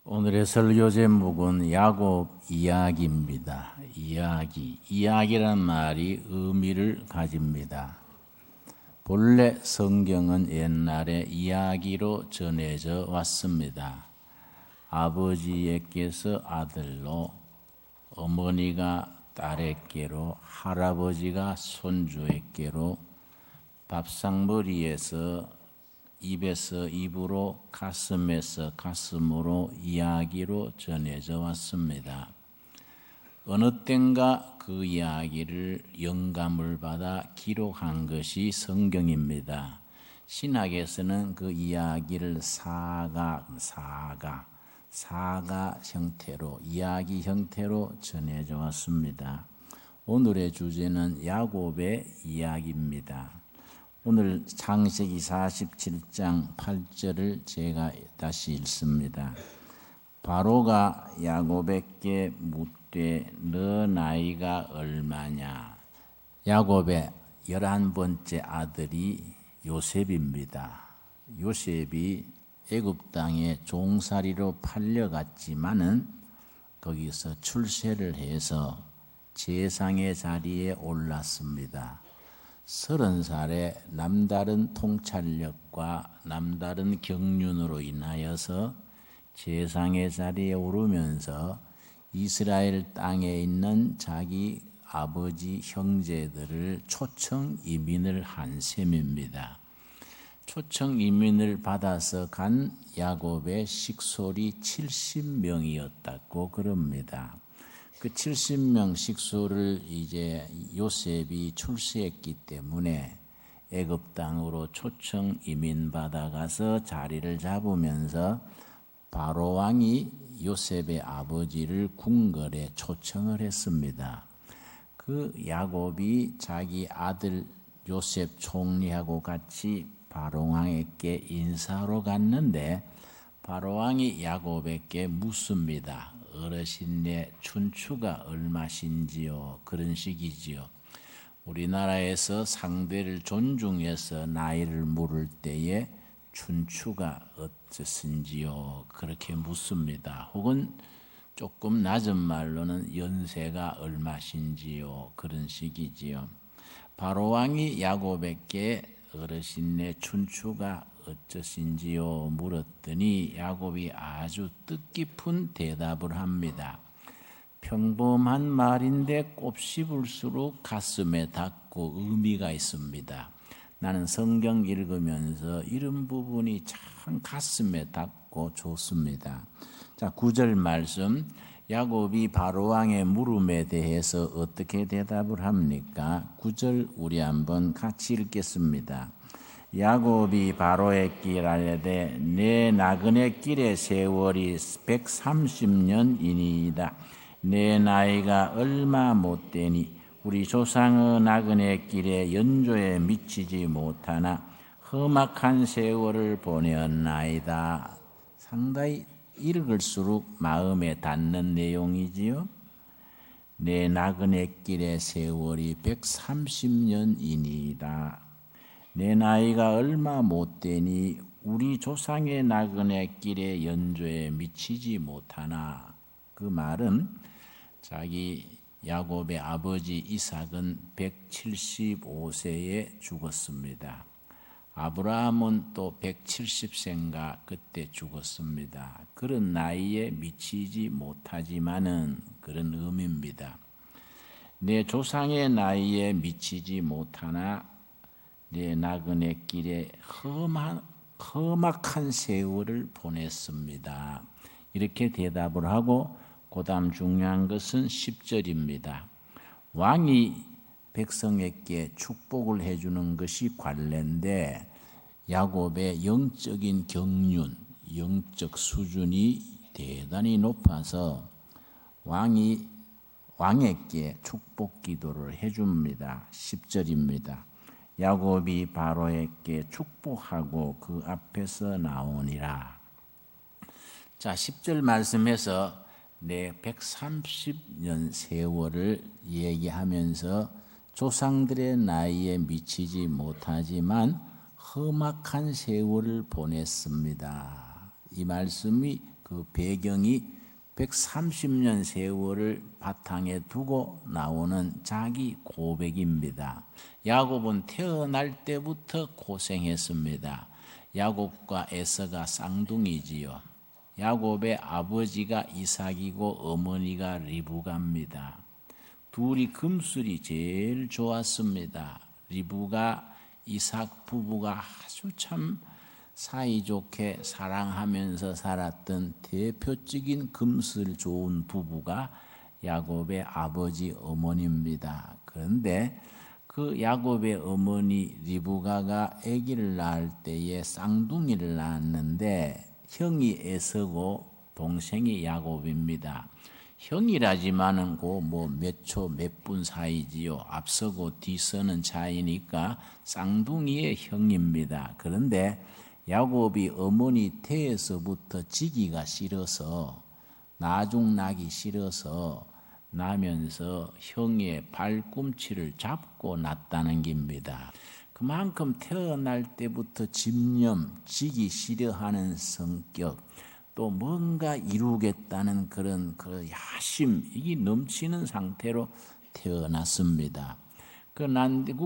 오늘의 설교 제목은 야곱 이야기입니다. 이야기란 말이 의미를 가집니다. 본래 성경은 옛날에 이야기로 전해져 왔습니다. 아버지에게서 아들로, 어머니가 딸에게로, 할아버지가 손주에게로, 밥상머리에서 입에서 입으로, 가슴에서 가슴으로 이야기로 전해져 왔습니다. 어느 땐가 그 이야기를 영감을 받아 기록한 것이 성경입니다. 신학에서는 그 이야기를 사가 형태로, 이야기 형태로 전해져 왔습니다. 오늘의 주제는 야곱의 이야기입니다. 오늘 창세기 47장 8절을 제가 다시 읽습니다. 바로가 야곱에게 묻되 너 나이가 얼마냐? 야곱의 11번째 아들이 요셉입니다. 요셉이 애굽 땅에 종살이로 팔려갔지만은 거기서 출세를 해서 제상의 자리에 올랐습니다. 30살에 남다른 통찰력과 남다른 경륜으로 인하여서 제상의 자리에 오르면서 이스라엘 땅에 있는 자기 아버지 형제들을 초청 이민을 한 셈입니다. 초청 이민을 받아서 간 야곱의 식솔이 70명이었다고 그럽니다. 그 70명 식솔을 이제 요셉이 출세했기 때문에 애굽 땅으로 초청 이민 받아가서 자리를 잡으면서 바로 왕이 요셉의 아버지를 궁궐에 초청을 했습니다. 그 야곱이 자기 아들 요셉 총리하고 같이 바로 왕에게 인사하러 갔는데 바로 왕이 야곱에게 묻습니다. 어르신네 춘추가 얼마신지요? 그런 식이지요. 우리나라에서 상대를 존중해서 나이를 물을 때에 춘추가 어떻신지요? 그렇게 묻습니다. 혹은 조금 낮은 말로는 연세가 얼마신지요? 그런 식이지요. 바로 왕이 야곱에게 어르신네 춘추가 어쩌신지요? 물었더니 야곱이 아주 뜻깊은 대답을 합니다. 평범한 말인데 곱씹을수록 가슴에 닿고 의미가 있습니다. 나는 성경 읽으면서 이런 부분이 참 가슴에 닿고 좋습니다. 자, 9절 말씀. 야곱이 바로왕의 물음에 대해서 어떻게 대답을 합니까? 9절 우리 한번 같이 읽겠습니다. 야곱이 바로에게 이르되 내 나그네 길의 세월이 130년이니이다. 내 나이가 얼마 못되니 우리 조상의 나그네 길의 연조에 미치지 못하나 험악한 세월을 보내었나이다. 상당히 읽을수록 마음에 닿는 내용이지요. 내 나그네 길의 세월이 130년이니이다. 내 나이가 얼마 못되니 우리 조상의 나그네 길의 연조에 미치지 못하나. 그 말은 자기 야곱의 아버지 이삭은 175세에 죽었습니다. 아브라함은 또 170세인가 그때 죽었습니다. 그런 나이에 미치지 못하지만은 그런 의미입니다. 내 조상의 나이에 미치지 못하나 내 나그네 길에 험악한 세월을 보냈습니다. 이렇게 대답을 하고 그 다음 중요한 것은 10절입니다. 왕이 백성에게 축복을 해주는 것이 관례인데 야곱의 영적인 경륜, 영적 수준이 대단히 높아서 왕에게 축복 기도를 해줍니다. 10절입니다. 야곱이 바로에게 축복하고 그 앞에서 나오니라. 자, 10절 말씀에서 내 130년 세월을 얘기하면서 조상들의 나이에 미치지 못하지만 험악한 세월을 보냈습니다. 이 말씀이 그 그 배경이 130년 세월을 바탕에 두고 나오는 자기 고백입니다. 야곱은 태어날 때부터 고생했습니다. 야곱과 에서가 쌍둥이지요. 야곱의 아버지가 이삭이고 어머니가 리브가입니다. 둘이 금술이 제일 좋았습니다. 리브가 이삭 부부가 아주 참 사이좋게 사랑하면서 살았던 대표적인 금슬 좋은 부부가 야곱의 아버지 어머니입니다. 그런데 그 야곱의 어머니 리브가가 아기를 낳을 때에 쌍둥이를 낳았는데 형이 에서고 동생이 야곱입니다. 형이라지만은 몇 초 몇 분 사이지요. 앞서고 뒤서는 차이니까 쌍둥이의 형입니다. 그런데 야곱이 어머니 태에서부터 지기가 싫어서 나중나기 싫어서 나면서 형의 발꿈치를 잡고 났다는 겁니다. 그만큼 태어날 때부터 집념, 지기 싫어하는 성격, 또 뭔가 이루겠다는 그런 그 야심, 이게 넘치는 상태로 태어났습니다.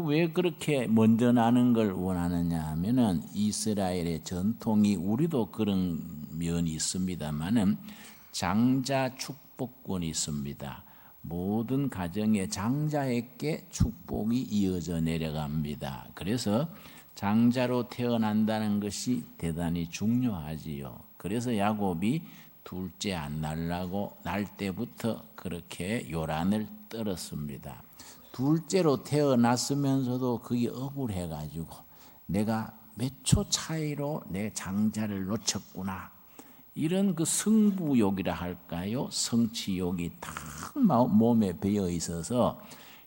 왜 그렇게 먼저 나는 걸 원하느냐 하면은 이스라엘의 전통이 우리도 그런 면이 있습니다만은 장자 축복권이 있습니다. 모든 가정의 장자에게 축복이 이어져 내려갑니다. 그래서 장자로 태어난다는 것이 대단히 중요하지요. 그래서 야곱이 둘째 안 날라고 날 때부터 그렇게 요란을 떨었습니다. 둘째로 태어났으면서도 그게 억울해가지고 내가 몇 초 차이로 내 장자를 놓쳤구나. 이런 그 승부욕이라 할까요? 성취욕이 탁 몸에 배어 있어서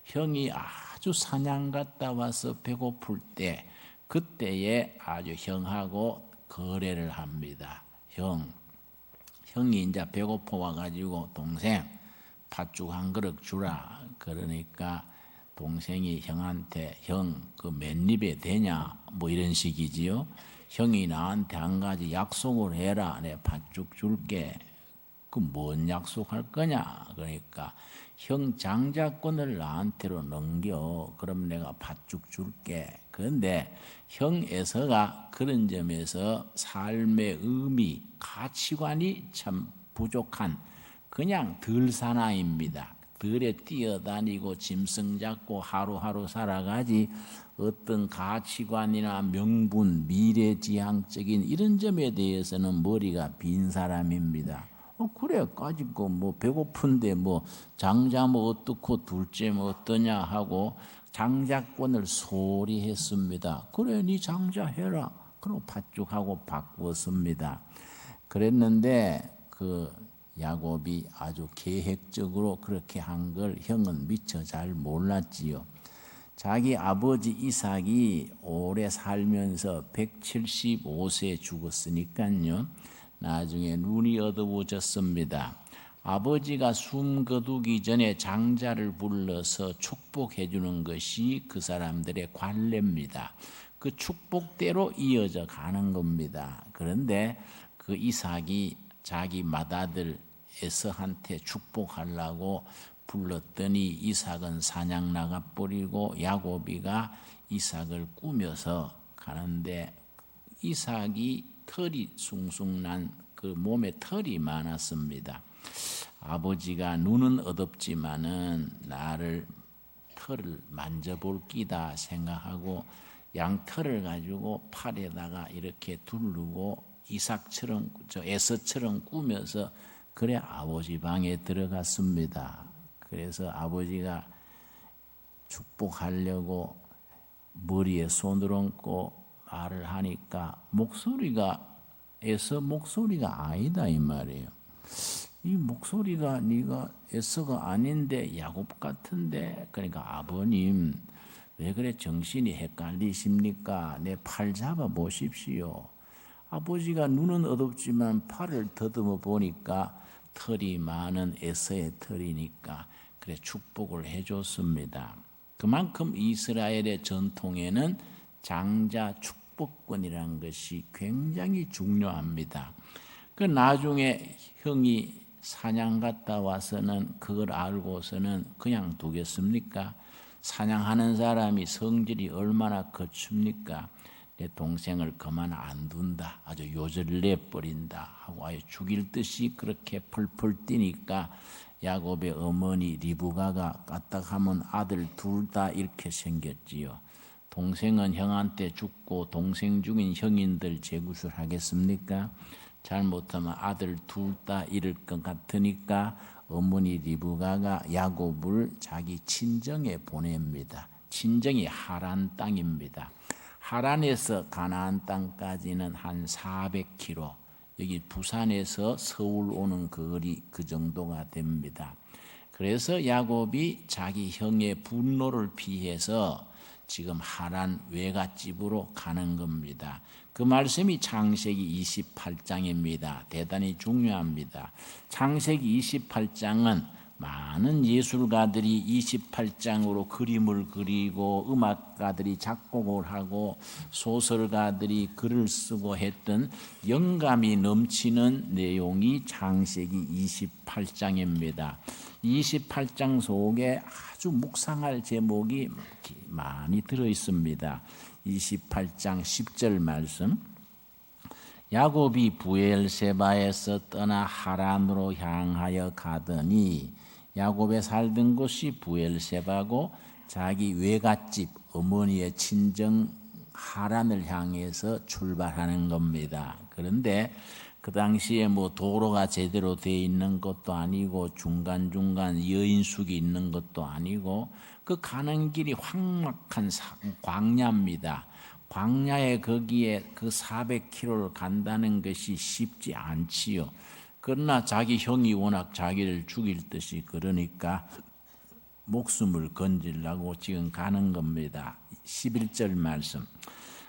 형이 아주 사냥 갔다 와서 배고플 때 그때에 아주 형하고 거래를 합니다. 형이 이제 배고파 와가지고 동생 팥죽 한 그릇 주라. 그러니까 동생이 형한테 형 그 맨입에 되냐 뭐 이런 식이지요. 형이 나한테 한 가지 약속을 해라. 내 팥죽 줄게. 그 뭔 약속할 거냐? 그러니까 형 장자권을 나한테로 넘겨. 그럼 내가 팥죽 줄게. 그런데 형 에서가 그런 점에서 삶의 의미, 가치관이 참 부족한 그냥 들사나입니다. 들에 뛰어다니고 짐승 잡고 하루하루 살아가지 어떤 가치관이나 명분, 미래지향적인 이런 점에 대해서는 머리가 빈 사람입니다. 그래 가지고 뭐 배고픈데 뭐 장자 뭐 어떻고 둘째 뭐 어떠냐 하고 장자권을 소홀히 했습니다. 그래 네 장자 해라. 그리고 팥죽하고 바꾸었습니다. 그랬는데 그 야곱이 아주 계획적으로 그렇게 한 걸 형은 미처 잘 몰랐지요. 자기 아버지 이삭이 오래 살면서 175세에 죽었으니까요. 나중에 눈이 어두워졌습니다. 아버지가 숨 거두기 전에 장자를 불러서 축복해 주는 것이 그 사람들의 관례입니다. 그 축복대로 이어져 가는 겁니다. 그런데 그 이삭이 자기 맏아들 에서한테 축복하려고 불렀더니 이삭은 사냥 나가버리고 야곱이가 이삭을 꾸며서 가는데 이삭이 털이 숭숭 난 그 몸에 털이 많았습니다. 아버지가 눈은 어둡지만은 나를 털을 만져볼 끼다 생각하고 양털을 가지고 팔에다가 이렇게 두르고 이삭처럼 에서처럼 꾸며서 그래 아버지 방에 들어갔습니다. 그래서 아버지가 축복하려고 머리에 손을 얹고 말을 하니까 에서 목소리가 아니다 이 말이에요. 이 목소리가 네가 에서가 아닌데 야곱 같은데. 그러니까 아버님 왜 그래 정신이 헷갈리십니까? 내 팔 잡아 보십시오. 아버지가 눈은 어둡지만 팔을 더듬어 보니까 털이 많은 에서의 털이니까 그래 축복을 해줬습니다. 그만큼 이스라엘의 전통에는 장자 축복권이라는 것이 굉장히 중요합니다. 그 나중에 형이 사냥 갔다 와서는 그걸 알고서는 그냥 두겠습니까? 사냥하는 사람이 성질이 얼마나 거춥니까? 내 동생을 그만 안 둔다, 아주 요절내 버린다 하고 아예 죽일 듯이 그렇게 펄펄 뛰니까 야곱의 어머니 리브가가 까딱하면 아들 둘 다 이렇게 생겼지요. 동생은 형한테 죽고 동생 죽인 형인들 재구술 하겠습니까? 잘못하면 아들 둘 다 잃을 것 같으니까 어머니 리브가가 야곱을 자기 친정에 보냅니다. 친정이 하란 땅입니다. 하란에서 가나안 땅까지는 한 400km, 여기 부산에서 서울 오는 거리 그 정도가 됩니다. 그래서 야곱이 자기 형의 분노를 피해서 지금 하란 외갓집으로 가는 겁니다. 그 말씀이 창세기 28장입니다. 대단히 중요합니다. 창세기 28장은 많은 예술가들이 28장으로 그림을 그리고 음악가들이 작곡을 하고 소설가들이 글을 쓰고 했던 영감이 넘치는 내용이 창세기 28장입니다. 28장 속에 아주 묵상할 제목이 많이 들어 있습니다. 28장 10절 말씀. 야곱이 부엘세바에서 떠나 하란으로 향하여 가더니 야곱의 살던 곳이 부엘세바고 자기 외갓집 어머니의 친정 하란을 향해서 출발하는 겁니다. 그런데 그 당시에 뭐 도로가 제대로 돼 있는 것도 아니고 중간중간 여인숙이 있는 것도 아니고 그 가는 길이 황막한 광야입니다. 광야에 거기에 그 400km를 간다는 것이 쉽지 않지요. 그러나 자기 형이 워낙 자기를 죽일 듯이 그러니까 목숨을 건지려고 지금 가는 겁니다. 11절 말씀.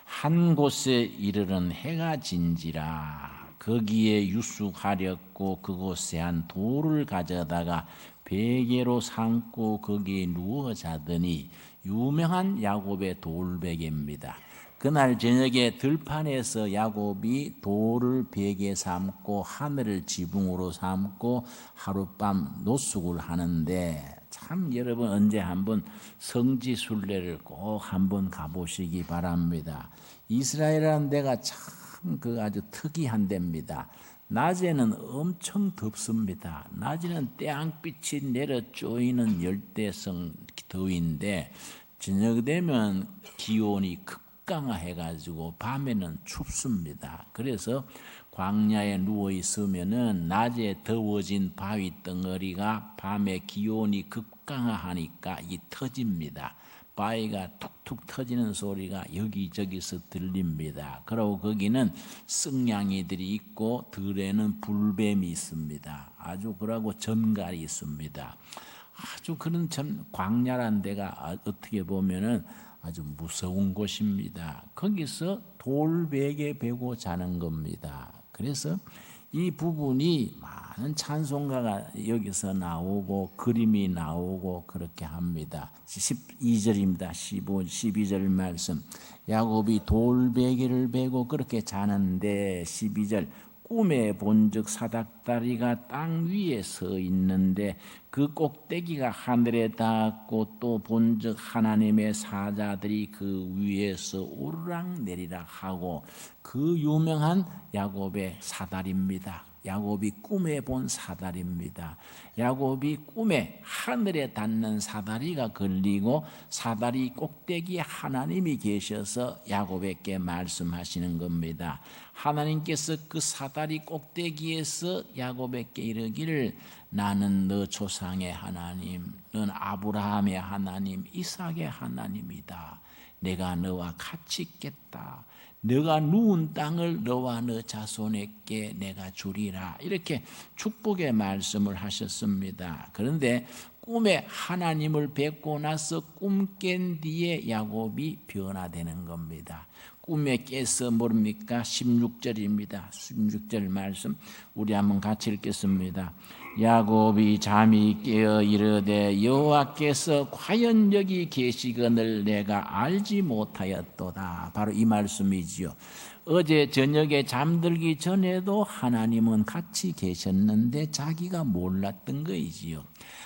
한 곳에 이르는 해가 진지라 거기에 유숙하렸고 그곳에 한 돌을 가져다가 베개로 삼고 거기에 누워 자더니 유명한 야곱의 돌베개입니다. 그날 저녁에 들판에서 야곱이 돌을 베개 삼고 하늘을 지붕으로 삼고 하룻밤 노숙을 하는데 참 여러분 언제 한번 성지순례를 꼭 한번 가보시기 바랍니다. 이스라엘이라는 데가 참 그 아주 특이한 데입니다. 낮에는 엄청 덥습니다. 낮에는 태양빛이 내려 쪼이는 열대성 더위인데 저녁 되면 기온이 급강하해가지고 밤에는 춥습니다. 그래서 광야에 누워 있으면은 낮에 더워진 바위 덩어리가 밤에 기온이 급강하니까 이 터집니다. 바위가 툭툭 터지는 소리가 여기저기서 들립니다. 그리고 거기는 승냥이들이 있고 들에는 불뱀이 있습니다. 아주 그러고 전갈이 있습니다. 아주 그런 참 광야란 데가 어떻게 보면은 아주 무서운 곳입니다. 거기서 돌베개 베고 자는 겁니다. 그래서 이 부분이 많은 찬송가가 여기서 나오고 그림이 나오고 그렇게 합니다. 12절입니다. 12절 말씀. 야곱이 돌베개를 베고 그렇게 자는데 12절 꿈에 본즉 사닥다리가 땅 위에 서 있는데 그 꼭대기가 하늘에 닿았고 또 본즉 하나님의 사자들이 그 위에서 오르락 내리락 하고 그 유명한 야곱의 사다리입니다. 야곱이 꿈에 본 사다리입니다. 야곱이 꿈에 하늘에 닿는 사다리가 걸리고 사다리 꼭대기에 하나님이 계셔서 야곱에게 말씀하시는 겁니다. 하나님께서 그 사다리 꼭대기에서 야곱에게 이르기를 나는 너 조상의 하나님, 넌 아브라함의 하나님, 이삭의 하나님이다. 내가 너와 같이 있겠다. 너가 누운 땅을 너와 너 자손에게 내가 주리라. 이렇게 축복의 말씀을 하셨습니다. 그런데 꿈에 하나님을 뵙고 나서 꿈 깬 뒤에 야곱이 변화되는 겁니다. 꿈에 깨서 모릅니까? 16절입니다. 16절 말씀 우리 한번 같이 읽겠습니다. 야곱이 잠이 깨어 이르되 여호와께서 과연 여기 계시거늘 내가 알지 못하였도다. 바로 이 말씀이지요. 어제 저녁에 잠들기 전에도 하나님은 같이 계셨는데 자기가 몰랐던 거이지요.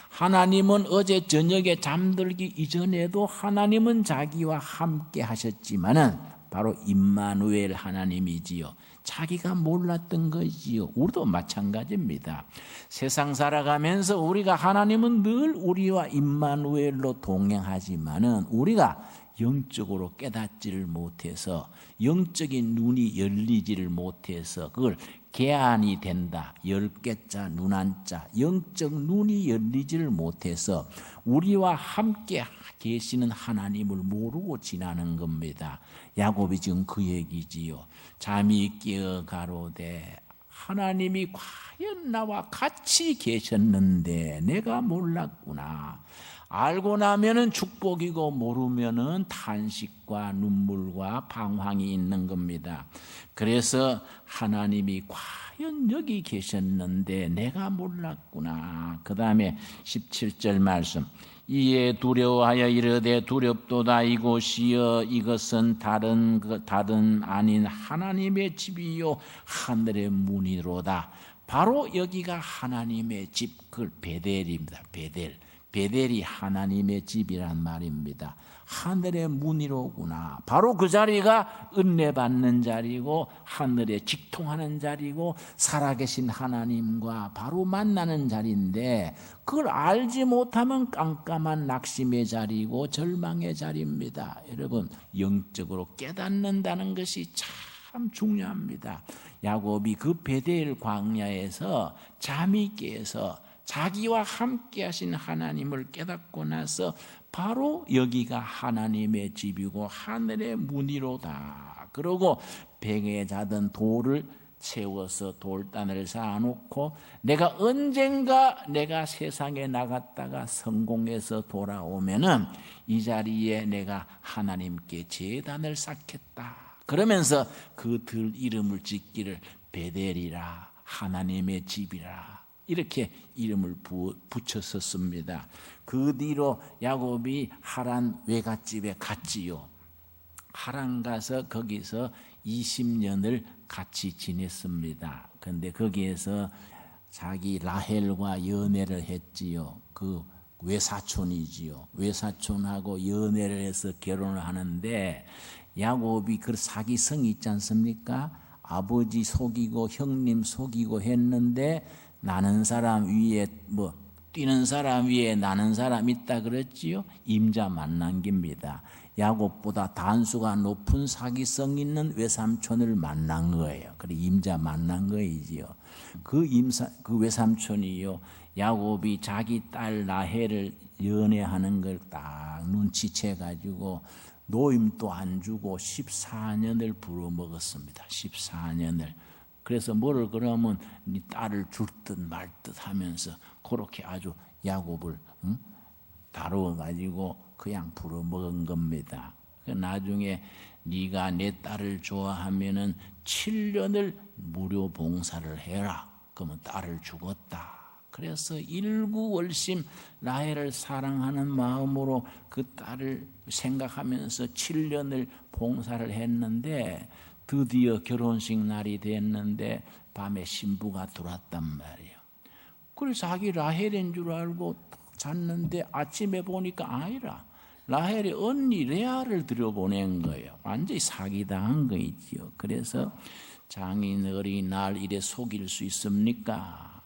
하나님은 어제 저녁에 잠들기 이전에도 하나님은 자기와 함께 하셨지만은 바로 임마누엘 하나님이지요. 자기가 몰랐던 거지요. 우리도 마찬가지입니다. 세상 살아가면서 우리가 하나님은 늘 우리와 임마누엘로 동행하지만은 우리가 영적으로 깨닫지를 못해서 영적인 눈이 열리지를 못해서 그걸 개안이 된다. 10개자 눈안자 영적 눈이 열리지를 못해서 우리와 함께 계시는 하나님을 모르고 지나는 겁니다. 야곱이 지금 그 얘기지요. 잠이 깨어 가로되 하나님이 과연 나와 같이 계셨는데 내가 몰랐구나. 알고 나면은 축복이고 모르면은 탄식과 눈물과 방황이 있는 겁니다. 그래서 하나님이 과연 여기 계셨는데 내가 몰랐구나. 그 다음에 17절 말씀. 이에 두려워하여 이르되 두렵도다. 이곳이여 이것은 다른 아닌 하나님의 집이요 하늘의 문이로다. 바로 여기가 하나님의 집, 그걸 베델입니다. 베델이 하나님의 집이란 말입니다. 하늘의 문이로구나. 바로 그 자리가 은혜 받는 자리고 하늘에 직통하는 자리고 살아계신 하나님과 바로 만나는 자리인데 그걸 알지 못하면 깜깜한 낙심의 자리고 절망의 자리입니다. 여러분 영적으로 깨닫는다는 것이 참 중요합니다. 야곱이 그 베델 광야에서 잠이 깨서 자기와 함께 하신 하나님을 깨닫고 나서 바로 여기가 하나님의 집이고 하늘의 문이로다. 그러고 뱅에 자던 돌을 채워서 돌단을 쌓아놓고 내가 언젠가 내가 세상에 나갔다가 성공해서 돌아오면은 이 자리에 내가 하나님께 제단을 쌓겠다. 그러면서 그 들 이름을 짓기를 베델이라 하나님의 집이라 이렇게 이름을 붙였었습니다. 그 뒤로 야곱이 하란 외갓집에 갔지요. 하란 가서 거기서 20년을 같이 지냈습니다. 그런데 거기에서 자기 라헬과 연애를 했지요. 그 외사촌이지요. 외사촌하고 연애를 해서 결혼을 하는데 야곱이 그 사기성이 있지 않습니까? 아버지 속이고 형님 속이고 했는데 나는 사람 위에 뛰는 사람 위에 나는 사람 있다 그랬지요. 임자 만난깁니다. 야곱보다 단수가 높은 사기성 있는 외삼촌을 만난 거예요. 그래 임자 만난 거이지요. 그 외삼촌이요. 야곱이 자기 딸 라헬을 연애하는 걸 딱 눈치채 가지고 노임도 안 주고 14년을 부려먹었습니다. 14년을. 그래서 뭐를 그러면 네 딸을 줄 듯 말 듯 하면서 그렇게 아주 야곱을 다루어가지고 그냥 부려먹은 겁니다. 나중에 네가 내 딸을 좋아하면은 7년을 무료 봉사를 해라. 그러면 딸을 주겠다. 그래서 일구월심 라헬을 사랑하는 마음으로 그 딸을 생각하면서 7년을 봉사를 했는데 드디어 결혼식 날이 됐는데 밤에 신부가 들어왔단 말이에요. 그래서 자기 라헬인 줄 알고 잤는데 아침에 보니까 아니라 라헬의 언니 레아를 들여보낸 거예요. 완전히 사기당한 거이지요. 그래서 장인어른이 날 이래 속일 수 있습니까?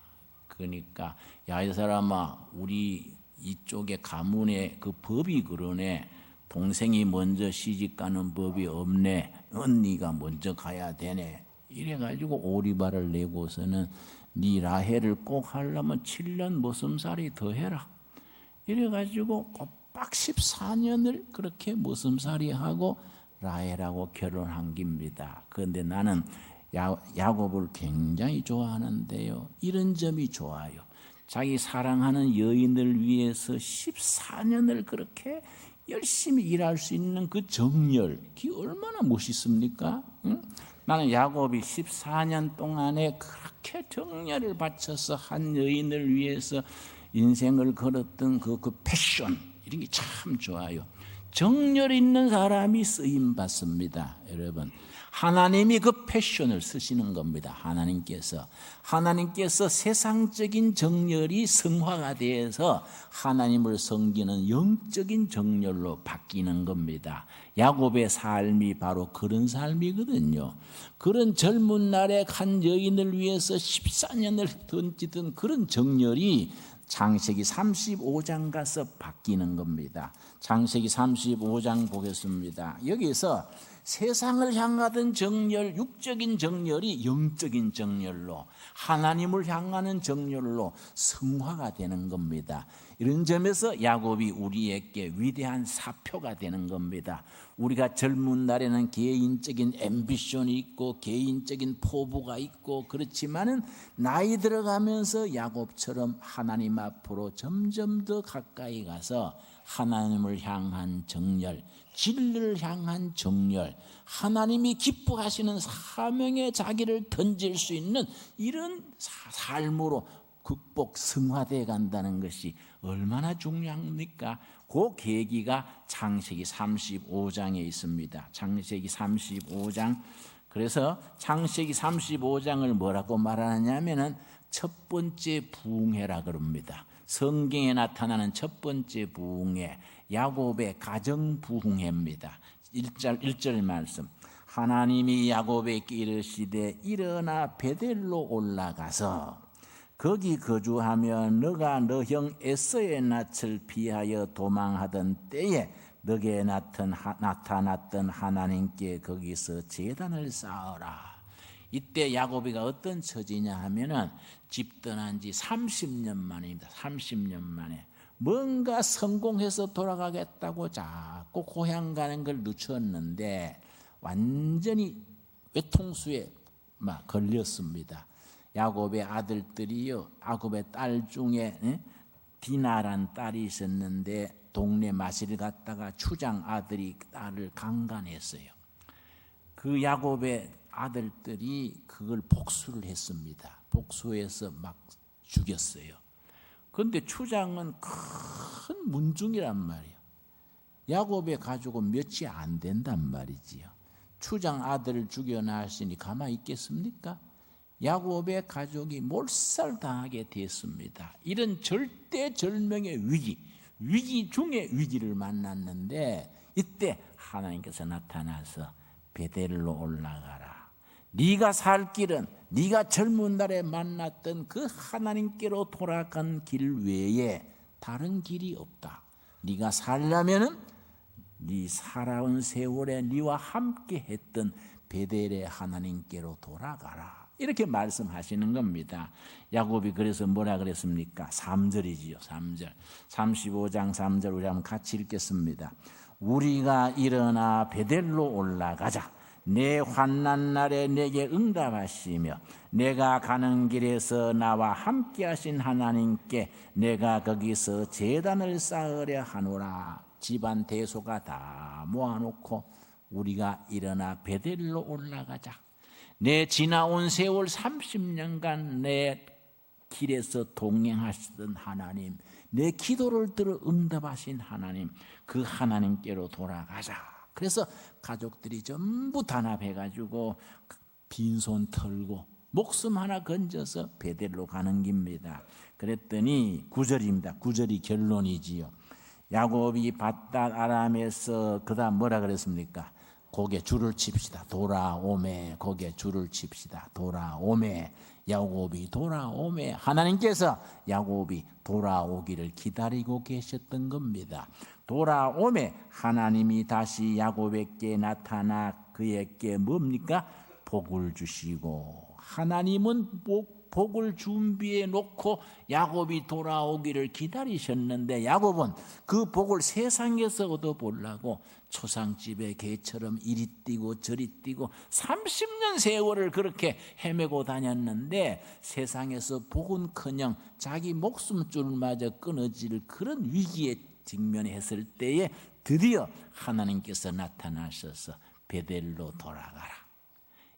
그러니까 야 이 사람아 우리 이쪽에 가문에 그 법이 그러네. 동생이 먼저 시집가는 법이 없네. 언니가 먼저 가야 되네. 이래가지고 오리발을 내고서는 네 라헬을 꼭 하려면 7년 머슴살이 더 해라. 이래가지고 꼬박 14년을 그렇게 머슴살이하고 라헬하고 결혼한 겁니다. 그런데 나는 야곱을 굉장히 좋아하는데요. 이런 점이 좋아요. 자기 사랑하는 여인을 위해서 14년을 그렇게 열심히 일할 수 있는 그 정열, 그게 얼마나 멋있습니까? 응? 나는 야곱이 14년 동안에 그렇게 정열을 바쳐서 한 여인을 위해서 인생을 걸었던 그 패션, 이런 게 참 좋아요. 정열 있는 사람이 쓰임 받습니다. 여러분, 하나님이 그 패션을 쓰시는 겁니다. 하나님께서 세상적인 정열이 성화가 되어서 하나님을 섬기는 영적인 정열로 바뀌는 겁니다. 야곱의 삶이 바로 그런 삶이거든요. 그런 젊은 날에 한 여인을 위해서 14년을 던지던 그런 정열이 창세기 35장 가서 바뀌는 겁니다. 창세기 35장 보겠습니다. 여기서 세상을 향하던 정열, 육적인 정열이 영적인 정열로, 하나님을 향하는 정열로 성화가 되는 겁니다. 이런 점에서 야곱이 우리에게 위대한 사표가 되는 겁니다. 우리가 젊은 날에는 개인적인 앰비션이 있고 개인적인 포부가 있고 그렇지만은 나이 들어가면서 야곱처럼 하나님 앞으로 점점 더 가까이 가서 하나님을 향한 정열, 진리를 향한 정열, 하나님이 기뻐하시는 사명에 자기를 던질 수 있는 이런 삶으로 극복, 성화되어 간다는 것이 얼마나 중요합니까? 그 계기가 창세기 35장에 있습니다. 창세기 35장. 그래서 창세기 35장을 뭐라고 말하느냐면은 첫 번째 부흥회라 그럽니다. 성경에 나타나는 첫 번째 부흥회, 야곱의 가정 부흥회입니다. 1절 말씀. 하나님이 야곱에게 이르시되 일어나 베델로 올라가서 거기 거주하며 너가 너 형 에서의 낯을 피하여 도망하던 때에 너게 나타났던 하나님께 거기서 제단을 쌓아라. 이때 야곱이가 어떤 처지냐 하면은 집 떠난 지 30년 만입니다. 30년 만에 뭔가 성공해서 돌아가겠다고 자꾸 고향 가는 걸 늦췄는데 완전히 외통수에 막 걸렸습니다. 야곱의 아들들이요, 야곱의 딸 중에 디나란 딸이 있었는데 동네 마실 갔다가 추장 아들이 딸을 강간했어요. 그 야곱의 아들들이 그걸 복수를 했습니다. 복수해서 막 죽였어요. 그런데 추장은 큰 문중이란 말이에요. 야곱의 가족은 몇이 안 된단 말이지요. 추장 아들을 죽여놨으니 가만히 있겠습니까? 야곱의 가족이 몰살당하게 됐습니다. 이런 절대절명의 위기 중에 위기를 만났는데 이때 하나님께서 나타나서 베델로 올라가라. 네가 살 길은 네가 젊은 날에 만났던 그 하나님께로 돌아간 길 외에 다른 길이 없다. 네가 살려면은 네 살아온 세월에 네와 함께 했던 베델의 하나님께로 돌아가라. 이렇게 말씀하시는 겁니다. 야곱이 그래서 뭐라 그랬습니까? 3절이지요. 3절. 35장 3절 우리 한번 같이 읽겠습니다. 우리가 일어나 베델로 올라가자. 내 환난 날에 내게 응답하시며 내가 가는 길에서 나와 함께 하신 하나님께 내가 거기서 제단을 쌓으려 하노라. 집안 대소가 다 모아놓고 우리가 일어나 베델로 올라가자. 내 지나온 세월 30년간 내 길에서 동행하시던 하나님, 내 기도를 들어 응답하신 하나님, 그 하나님께로 돌아가자. 그래서 가족들이 전부 단합해가지고 빈손 털고 목숨 하나 건져서 베델로 가는 길입니다. 그랬더니 9절입니다. 9절이 결론이지요. 야곱이 밧닷 아람에서 그 다음 뭐라 그랬습니까? 고개 줄을 칩시다. 돌아오매. 고개 줄을 칩시다. 돌아오매. 야곱이 돌아오매. 하나님께서 야곱이 돌아오기를 기다리고 계셨던 겁니다. 돌아오매 하나님이 다시 야곱에게 나타나 그에게 뭡니까? 복을 주시고 하나님은 복을 준비해 놓고 야곱이 돌아오기를 기다리셨는데 야곱은 그 복을 세상에서 얻어보려고 초상집의 개처럼 이리 뛰고 저리 뛰고 30년 세월을 그렇게 헤매고 다녔는데 세상에서 복은커녕 자기 목숨줄마저 끊어질 그런 위기에 직면했을 때에 드디어 하나님께서 나타나셔서 베델로 돌아가라.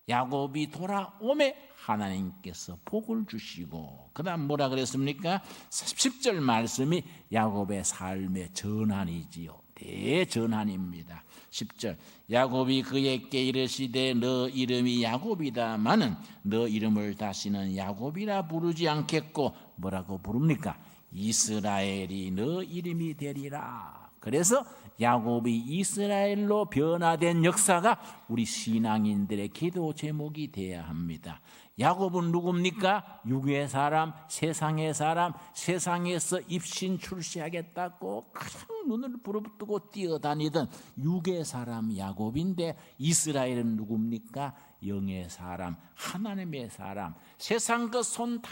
야곱이 돌아오매 하나님께서 복을 주시고, 그 다음 뭐라 그랬습니까? 10절 말씀이 야곱의 삶의 전환이지요. 대전환입니다. 10절, 야곱이 그에게 이르시되 너 이름이 야곱이다마는 너 이름을 다시는 야곱이라 부르지 않겠고 뭐라고 부릅니까? 이스라엘이 너 이름이 되리라. 그래서 야곱이 이스라엘로 변화된 역사가 우리 신앙인들의 기도 제목이 되어야 합니다. 야곱은 누굽니까? 육의 사람, 세상의 사람, 세상에서 입신 출시하겠다고 가장 눈을 부릅뜨고 뛰어다니던 육의 사람 야곱인데, 이스라엘은 누굽니까? 영의 사람, 하나님의 사람. 세상 그 손 다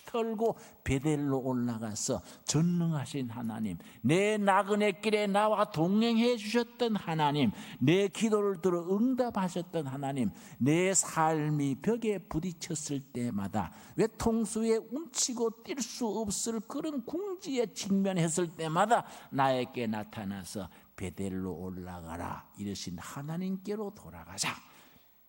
털고 베델로 올라가서 전능하신 하나님, 내 나그네 길에 나와 동행해 주셨던 하나님, 내 기도를 들어 응답하셨던 하나님, 내 삶이 벽에 부딪혔을 때마다, 외통수에 움치고 뛸 수 없을 그런 궁지에 직면했을 때마다 나에게 나타나서 베델로 올라가라 이러신 하나님께로 돌아가자.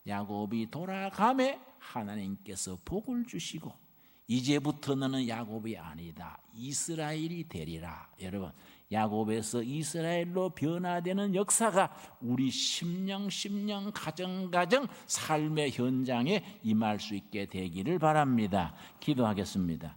야곱이 돌아가매 하나님께서 복을 주시고, 이제부터 너는 야곱이 아니다, 이스라엘이 되리라. 여러분, 야곱에서 이스라엘로 변화되는 역사가 우리 심령 가정 삶의 현장에 임할 수 있게 되기를 바랍니다. 기도하겠습니다.